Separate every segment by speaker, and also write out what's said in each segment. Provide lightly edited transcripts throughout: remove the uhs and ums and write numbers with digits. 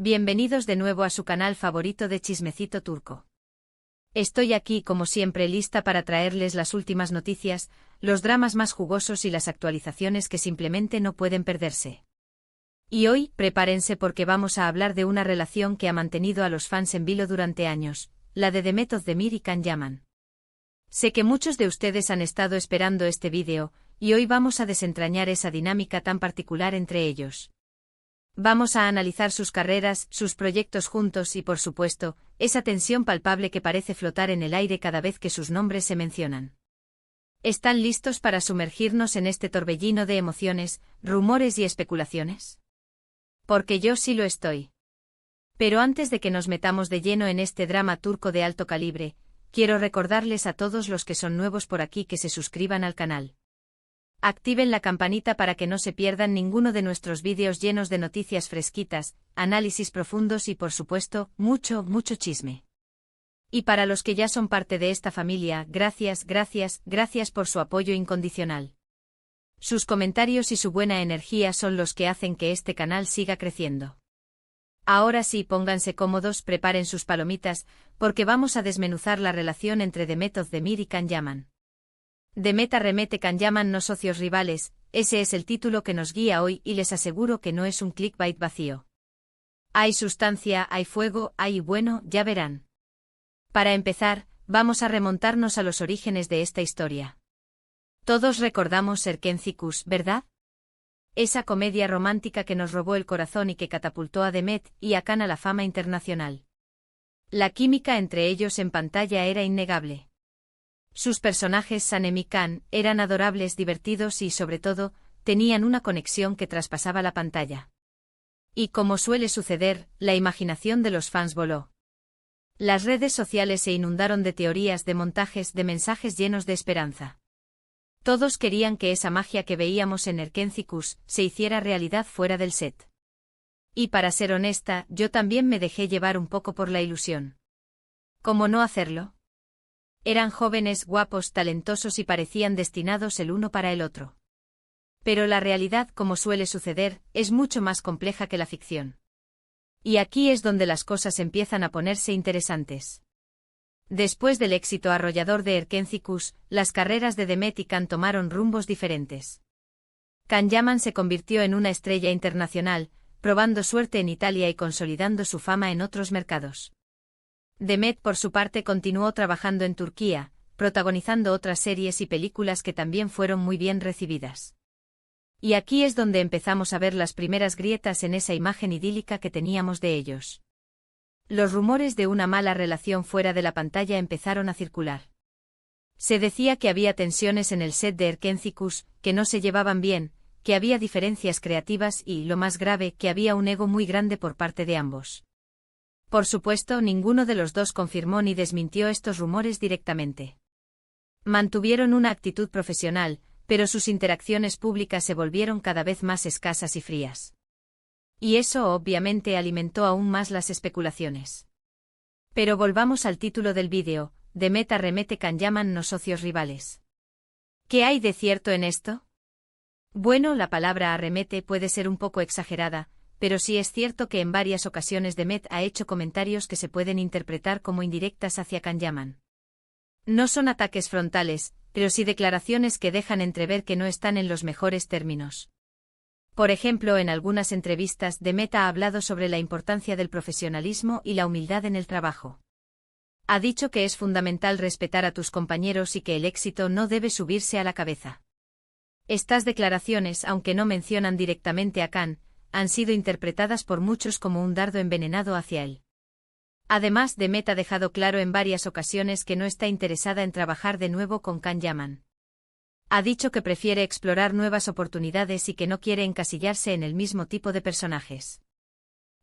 Speaker 1: Bienvenidos de nuevo a su canal favorito de Chismecito Turco. Estoy aquí como siempre lista para traerles las últimas noticias, los dramas más jugosos y las actualizaciones que simplemente no pueden perderse. Y hoy, prepárense porque vamos a hablar de una relación que ha mantenido a los fans en vilo durante años, la de Demet Özdemir y Can Yaman. Sé que muchos de ustedes han estado esperando este vídeo, y hoy vamos a desentrañar esa dinámica tan particular entre ellos. Vamos a analizar sus carreras, sus proyectos juntos y, por supuesto, esa tensión palpable que parece flotar en el aire cada vez que sus nombres se mencionan. ¿Están listos para sumergirnos en este torbellino de emociones, rumores y especulaciones? Porque yo sí lo estoy. Pero antes de que nos metamos de lleno en este drama turco de alto calibre, quiero recordarles a todos los que son nuevos por aquí que se suscriban al canal. Activen la campanita para que no se pierdan ninguno de nuestros vídeos llenos de noticias fresquitas, análisis profundos y por supuesto, mucho chisme. Y para los que ya son parte de esta familia, gracias por su apoyo incondicional. Sus comentarios y su buena energía son los que hacen que este canal siga creciendo. Ahora sí, pónganse cómodos, preparen sus palomitas, porque vamos a desmenuzar la relación entre Demet Özdemir y Can Yaman. Demet arremete, Can Yaman no socios rivales, ese es el título que nos guía hoy y les aseguro que no es un clickbait vacío. Hay sustancia, hay fuego, hay bueno, ya verán. Para empezar, vamos a remontarnos a los orígenes de esta historia. Todos recordamos Erkenci-Kuş, ¿verdad? Esa comedia romántica que nos robó el corazón y que catapultó a Demet y a Can a la fama internacional. La química entre ellos en pantalla era innegable. Sus personajes Sanem y Can eran adorables, divertidos y, sobre todo, tenían una conexión que traspasaba la pantalla. Y como suele suceder, la imaginación de los fans voló. Las redes sociales se inundaron de teorías, de montajes, de mensajes llenos de esperanza. Todos querían que esa magia que veíamos en Erkenci-Kuş se hiciera realidad fuera del set. Y para ser honesta, yo también me dejé llevar un poco por la ilusión. ¿Cómo no hacerlo? Eran jóvenes, guapos, talentosos y parecían destinados el uno para el otro. Pero la realidad, como suele suceder, es mucho más compleja que la ficción. Y aquí es donde las cosas empiezan a ponerse interesantes. Después del éxito arrollador de Erkenci-Kuş, las carreras de Demet y Can tomaron rumbos diferentes. Can Yaman se convirtió en una estrella internacional, probando suerte en Italia y consolidando su fama en otros mercados. Demet, por su parte, continuó trabajando en Turquía, protagonizando otras series y películas que también fueron muy bien recibidas. Y aquí es donde empezamos a ver las primeras grietas en esa imagen idílica que teníamos de ellos. Los rumores de una mala relación fuera de la pantalla empezaron a circular. Se decía que había tensiones en el set de Erkenci-Kuş, que no se llevaban bien, que había diferencias creativas y, lo más grave, que había un ego muy grande por parte de ambos. Por supuesto, ninguno de los dos confirmó ni desmintió estos rumores directamente. Mantuvieron una actitud profesional, pero sus interacciones públicas se volvieron cada vez más escasas y frías. Y eso obviamente alimentó aún más las especulaciones. Pero volvamos al título del vídeo, Demet arremete, Can Yaman no socios rivales. ¿Qué hay de cierto en esto? Bueno, la palabra arremete puede ser un poco exagerada, pero sí es cierto que en varias ocasiones Demet ha hecho comentarios que se pueden interpretar como indirectas hacia Can Yaman. No son ataques frontales, pero sí declaraciones que dejan entrever que no están en los mejores términos. Por ejemplo, en algunas entrevistas Demet ha hablado sobre la importancia del profesionalismo y la humildad en el trabajo. Ha dicho que es fundamental respetar a tus compañeros y que el éxito no debe subirse a la cabeza. Estas declaraciones, aunque no mencionan directamente a Can, han sido interpretadas por muchos como un dardo envenenado hacia él. Además, Demet ha dejado claro en varias ocasiones que no está interesada en trabajar de nuevo con Can Yaman. Ha dicho que prefiere explorar nuevas oportunidades y que no quiere encasillarse en el mismo tipo de personajes.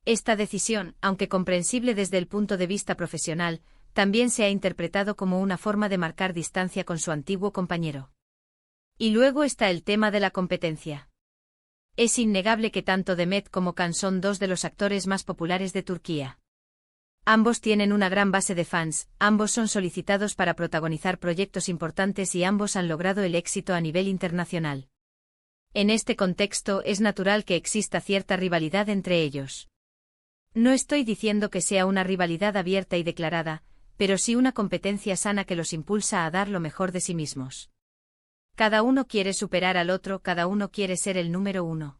Speaker 1: Esta decisión, aunque comprensible desde el punto de vista profesional, también se ha interpretado como una forma de marcar distancia con su antiguo compañero. Y luego está el tema de la competencia. Es innegable que tanto Demet como Can son dos de los actores más populares de Turquía. Ambos tienen una gran base de fans, ambos son solicitados para protagonizar proyectos importantes y ambos han logrado el éxito a nivel internacional. En este contexto es natural que exista cierta rivalidad entre ellos. No estoy diciendo que sea una rivalidad abierta y declarada, pero sí una competencia sana que los impulsa a dar lo mejor de sí mismos. Cada uno quiere superar al otro, cada uno quiere ser el número uno.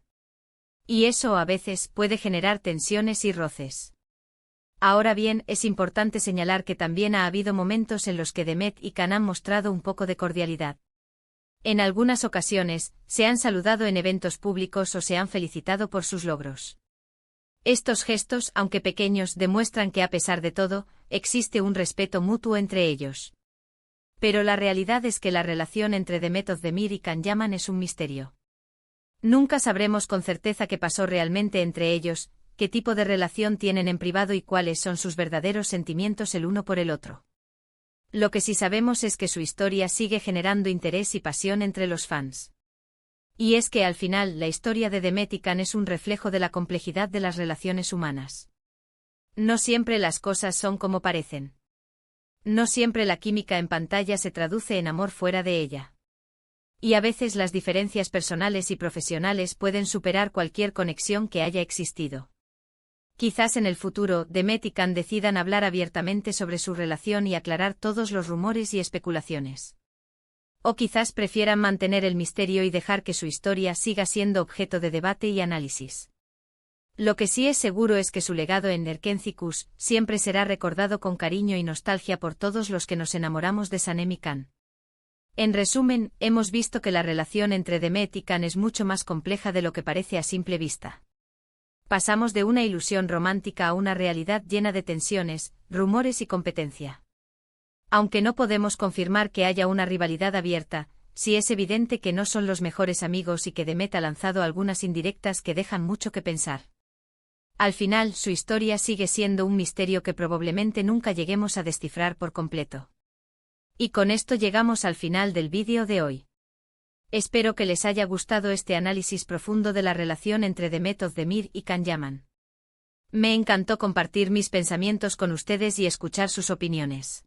Speaker 1: Y eso a veces puede generar tensiones y roces. Ahora bien, es importante señalar que también ha habido momentos en los que Demet y Can han mostrado un poco de cordialidad. En algunas ocasiones, se han saludado en eventos públicos o se han felicitado por sus logros. Estos gestos, aunque pequeños, demuestran que a pesar de todo, existe un respeto mutuo entre ellos. Pero la realidad es que la relación entre Demet Özdemir y Can Yaman es un misterio. Nunca sabremos con certeza qué pasó realmente entre ellos, qué tipo de relación tienen en privado y cuáles son sus verdaderos sentimientos el uno por el otro. Lo que sí sabemos es que su historia sigue generando interés y pasión entre los fans. Y es que al final la historia de Demet y Can es un reflejo de la complejidad de las relaciones humanas. No siempre las cosas son como parecen. No siempre la química en pantalla se traduce en amor fuera de ella. Y a veces las diferencias personales y profesionales pueden superar cualquier conexión que haya existido. Quizás en el futuro, Demet y Can decidan hablar abiertamente sobre su relación y aclarar todos los rumores y especulaciones. O quizás prefieran mantener el misterio y dejar que su historia siga siendo objeto de debate y análisis. Lo que sí es seguro es que su legado en Erkenci Kuş siempre será recordado con cariño y nostalgia por todos los que nos enamoramos de Sanem y Can. En resumen, hemos visto que la relación entre Demet y Can es mucho más compleja de lo que parece a simple vista. Pasamos de una ilusión romántica a una realidad llena de tensiones, rumores y competencia. Aunque no podemos confirmar que haya una rivalidad abierta, sí es evidente que no son los mejores amigos y que Demet ha lanzado algunas indirectas que dejan mucho que pensar. Al final, su historia sigue siendo un misterio que probablemente nunca lleguemos a descifrar por completo. Y con esto llegamos al final del vídeo de hoy. Espero que les haya gustado este análisis profundo de la relación entre Demet Özdemir y Can Yaman. Me encantó compartir mis pensamientos con ustedes y escuchar sus opiniones.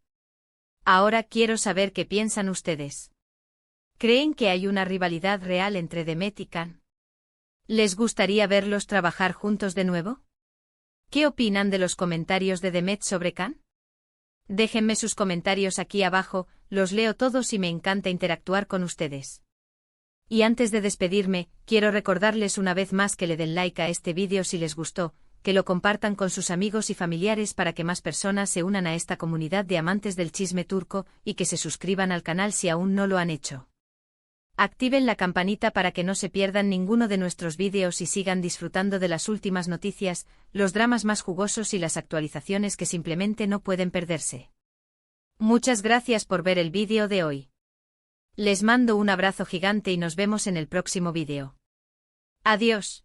Speaker 1: Ahora quiero saber qué piensan ustedes. ¿Creen que hay una rivalidad real entre Demet y Can? ¿Les gustaría verlos trabajar juntos de nuevo? ¿Qué opinan de los comentarios de Demet sobre Can? Déjenme sus comentarios aquí abajo, los leo todos y me encanta interactuar con ustedes. Y antes de despedirme, quiero recordarles una vez más que le den like a este vídeo si les gustó, que lo compartan con sus amigos y familiares para que más personas se unan a esta comunidad de amantes del chisme turco y que se suscriban al canal si aún no lo han hecho. Activen la campanita para que no se pierdan ninguno de nuestros vídeos y sigan disfrutando de las últimas noticias, los dramas más jugosos y las actualizaciones que simplemente no pueden perderse. Muchas gracias por ver el vídeo de hoy. Les mando un abrazo gigante y nos vemos en el próximo vídeo. Adiós.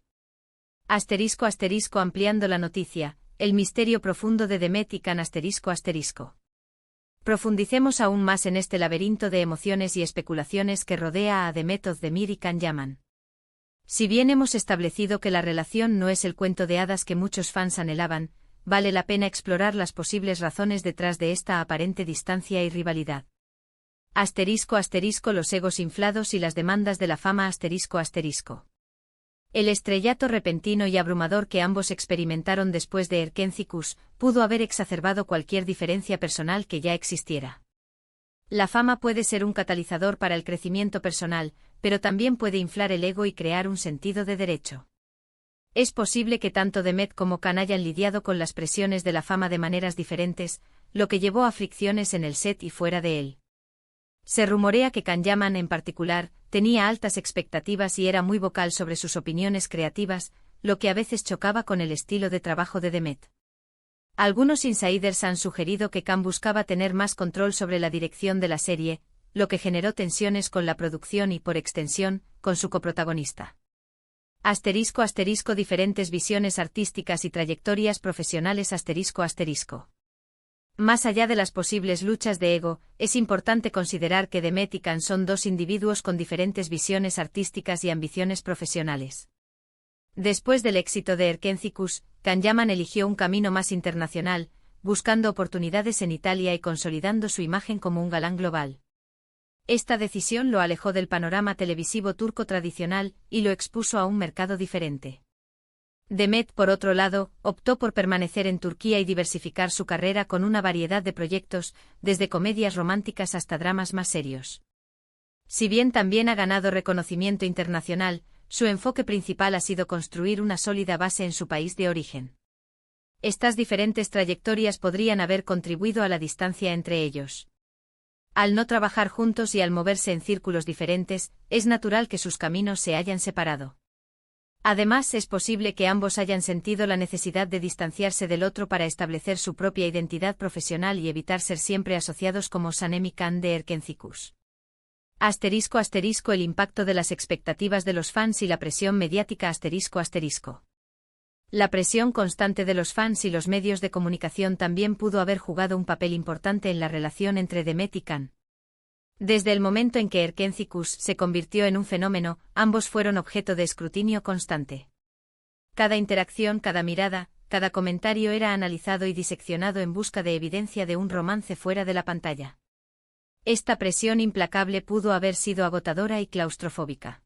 Speaker 1: *** ampliando la noticia, el misterio profundo de Demet y Can ***. Profundicemos aún más en este laberinto de emociones y especulaciones que rodea a Demet Özdemir y Can Yaman. Si bien hemos establecido que la relación no es el cuento de hadas que muchos fans anhelaban, vale la pena explorar las posibles razones detrás de esta aparente distancia y rivalidad. Los egos inflados y las demandas de la fama ***. El estrellato repentino y abrumador que ambos experimentaron después de Erkenci Kuş pudo haber exacerbado cualquier diferencia personal que ya existiera. La fama puede ser un catalizador para el crecimiento personal, pero también puede inflar el ego y crear un sentido de derecho. Es posible que tanto Demet como Can hayan lidiado con las presiones de la fama de maneras diferentes, lo que llevó a fricciones en el set y fuera de él. Se rumorea que Can Yaman en particular tenía altas expectativas y era muy vocal sobre sus opiniones creativas, lo que a veces chocaba con el estilo de trabajo de Demet. Algunos insiders han sugerido que Can buscaba tener más control sobre la dirección de la serie, lo que generó tensiones con la producción y, por extensión, con su coprotagonista. *** Diferentes visiones artísticas y trayectorias profesionales ***. Más allá de las posibles luchas de ego, es importante considerar que Demet y Can son dos individuos con diferentes visiones artísticas y ambiciones profesionales. Después del éxito de Erkenci Kuş, Can Yaman eligió un camino más internacional, buscando oportunidades en Italia y consolidando su imagen como un galán global. Esta decisión lo alejó del panorama televisivo turco tradicional y lo expuso a un mercado diferente. Demet, por otro lado, optó por permanecer en Turquía y diversificar su carrera con una variedad de proyectos, desde comedias románticas hasta dramas más serios. Si bien también ha ganado reconocimiento internacional, su enfoque principal ha sido construir una sólida base en su país de origen. Estas diferentes trayectorias podrían haber contribuido a la distancia entre ellos. Al no trabajar juntos y al moverse en círculos diferentes, es natural que sus caminos se hayan separado. Además, es posible que ambos hayan sentido la necesidad de distanciarse del otro para establecer su propia identidad profesional y evitar ser siempre asociados como Sanem y Can de Erkencikus. *** El impacto de las expectativas de los fans y la presión mediática ***. La presión constante de los fans y los medios de comunicación también pudo haber jugado un papel importante en la relación entre Demet y Can. Desde el momento en que Erkencikus se convirtió en un fenómeno, ambos fueron objeto de escrutinio constante. Cada interacción, cada mirada, cada comentario era analizado y diseccionado en busca de evidencia de un romance fuera de la pantalla. Esta presión implacable pudo haber sido agotadora y claustrofóbica.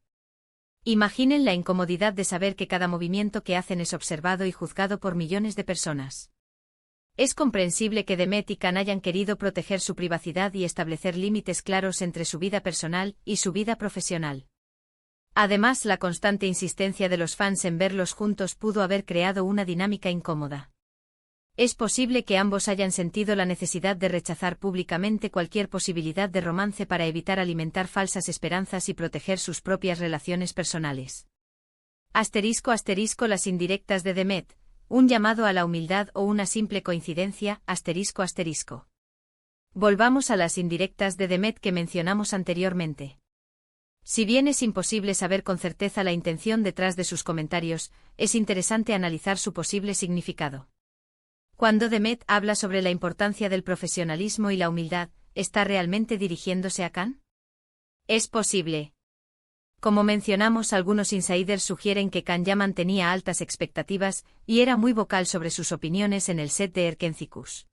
Speaker 1: Imaginen la incomodidad de saber que cada movimiento que hacen es observado y juzgado por millones de personas. Es comprensible que Demet y Can hayan querido proteger su privacidad y establecer límites claros entre su vida personal y su vida profesional. Además, la constante insistencia de los fans en verlos juntos pudo haber creado una dinámica incómoda. Es posible que ambos hayan sentido la necesidad de rechazar públicamente cualquier posibilidad de romance para evitar alimentar falsas esperanzas y proteger sus propias relaciones personales. *** Las indirectas de Demet. Un llamado a la humildad o una simple coincidencia, ***. Volvamos a las indirectas de Demet que mencionamos anteriormente. Si bien es imposible saber con certeza la intención detrás de sus comentarios, es interesante analizar su posible significado. Cuando Demet habla sobre la importancia del profesionalismo y la humildad, ¿está realmente dirigiéndose a Can? Es posible. Como mencionamos, algunos insiders sugieren que Can Yaman tenía altas expectativas y era muy vocal sobre sus opiniones en el set de Erkencikus.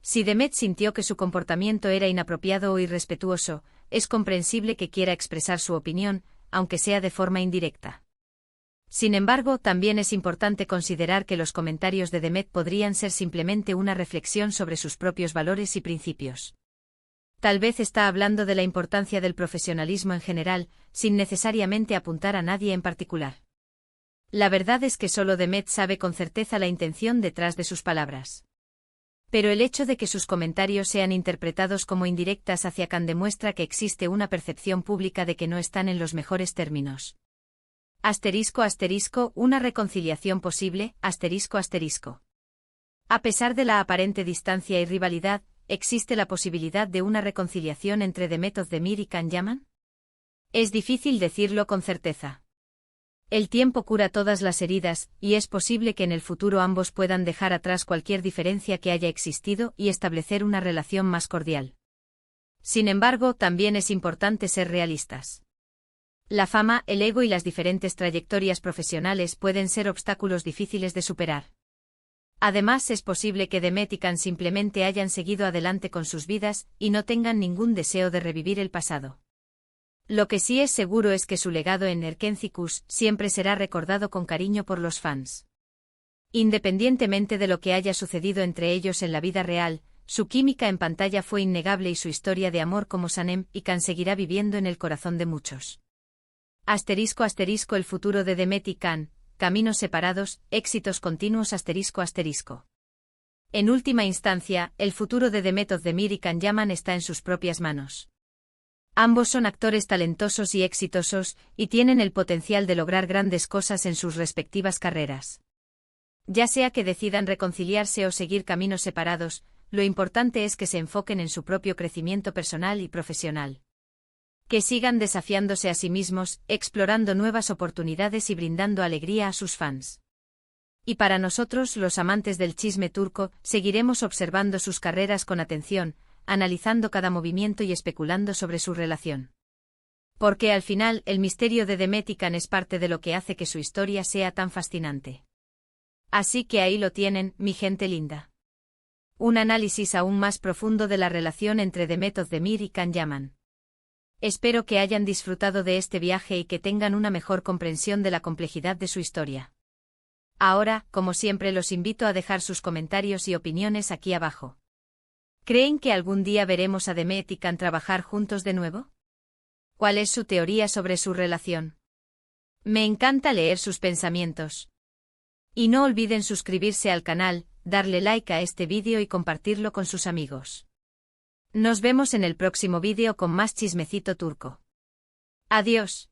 Speaker 1: Si Demet sintió que su comportamiento era inapropiado o irrespetuoso, es comprensible que quiera expresar su opinión, aunque sea de forma indirecta. Sin embargo, también es importante considerar que los comentarios de Demet podrían ser simplemente una reflexión sobre sus propios valores y principios. Tal vez está hablando de la importancia del profesionalismo en general, sin necesariamente apuntar a nadie en particular. La verdad es que solo Demet sabe con certeza la intención detrás de sus palabras. Pero el hecho de que sus comentarios sean interpretados como indirectas hacia Can demuestra que existe una percepción pública de que no están en los mejores términos. Una reconciliación posible, ***. A pesar de la aparente distancia y rivalidad, ¿existe la posibilidad de una reconciliación entre Demet Özdemir y Can Yaman? Es difícil decirlo con certeza. El tiempo cura todas las heridas, y es posible que en el futuro ambos puedan dejar atrás cualquier diferencia que haya existido y establecer una relación más cordial. Sin embargo, también es importante ser realistas. La fama, el ego y las diferentes trayectorias profesionales pueden ser obstáculos difíciles de superar. Además, es posible que Demet y Can simplemente hayan seguido adelante con sus vidas y no tengan ningún deseo de revivir el pasado. Lo que sí es seguro es que su legado en Erkencikus siempre será recordado con cariño por los fans. Independientemente de lo que haya sucedido entre ellos en la vida real, su química en pantalla fue innegable y su historia de amor como Sanem y Can seguirá viviendo en el corazón de muchos. El futuro de Demet y Can, caminos separados, éxitos continuos ***. En última instancia, el futuro de Demet Özdemir y Can Yaman está en sus propias manos. Ambos son actores talentosos y exitosos, y tienen el potencial de lograr grandes cosas en sus respectivas carreras. Ya sea que decidan reconciliarse o seguir caminos separados, lo importante es que se enfoquen en su propio crecimiento personal y profesional. Que sigan desafiándose a sí mismos, explorando nuevas oportunidades y brindando alegría a sus fans. Y para nosotros, los amantes del chisme turco, seguiremos observando sus carreras con atención, analizando cada movimiento y especulando sobre su relación. Porque al final, el misterio de Demet y Can es parte de lo que hace que su historia sea tan fascinante. Así que ahí lo tienen, mi gente linda. Un análisis aún más profundo de la relación entre Demet Özdemir y Can Yaman. Espero que hayan disfrutado de este viaje y que tengan una mejor comprensión de la complejidad de su historia. Ahora, como siempre, los invito a dejar sus comentarios y opiniones aquí abajo. ¿Creen que algún día veremos a Demet y Can trabajar juntos de nuevo? ¿Cuál es su teoría sobre su relación? Me encanta leer sus pensamientos. Y no olviden suscribirse al canal, darle like a este vídeo y compartirlo con sus amigos. Nos vemos en el próximo vídeo con más chismecito turco. Adiós.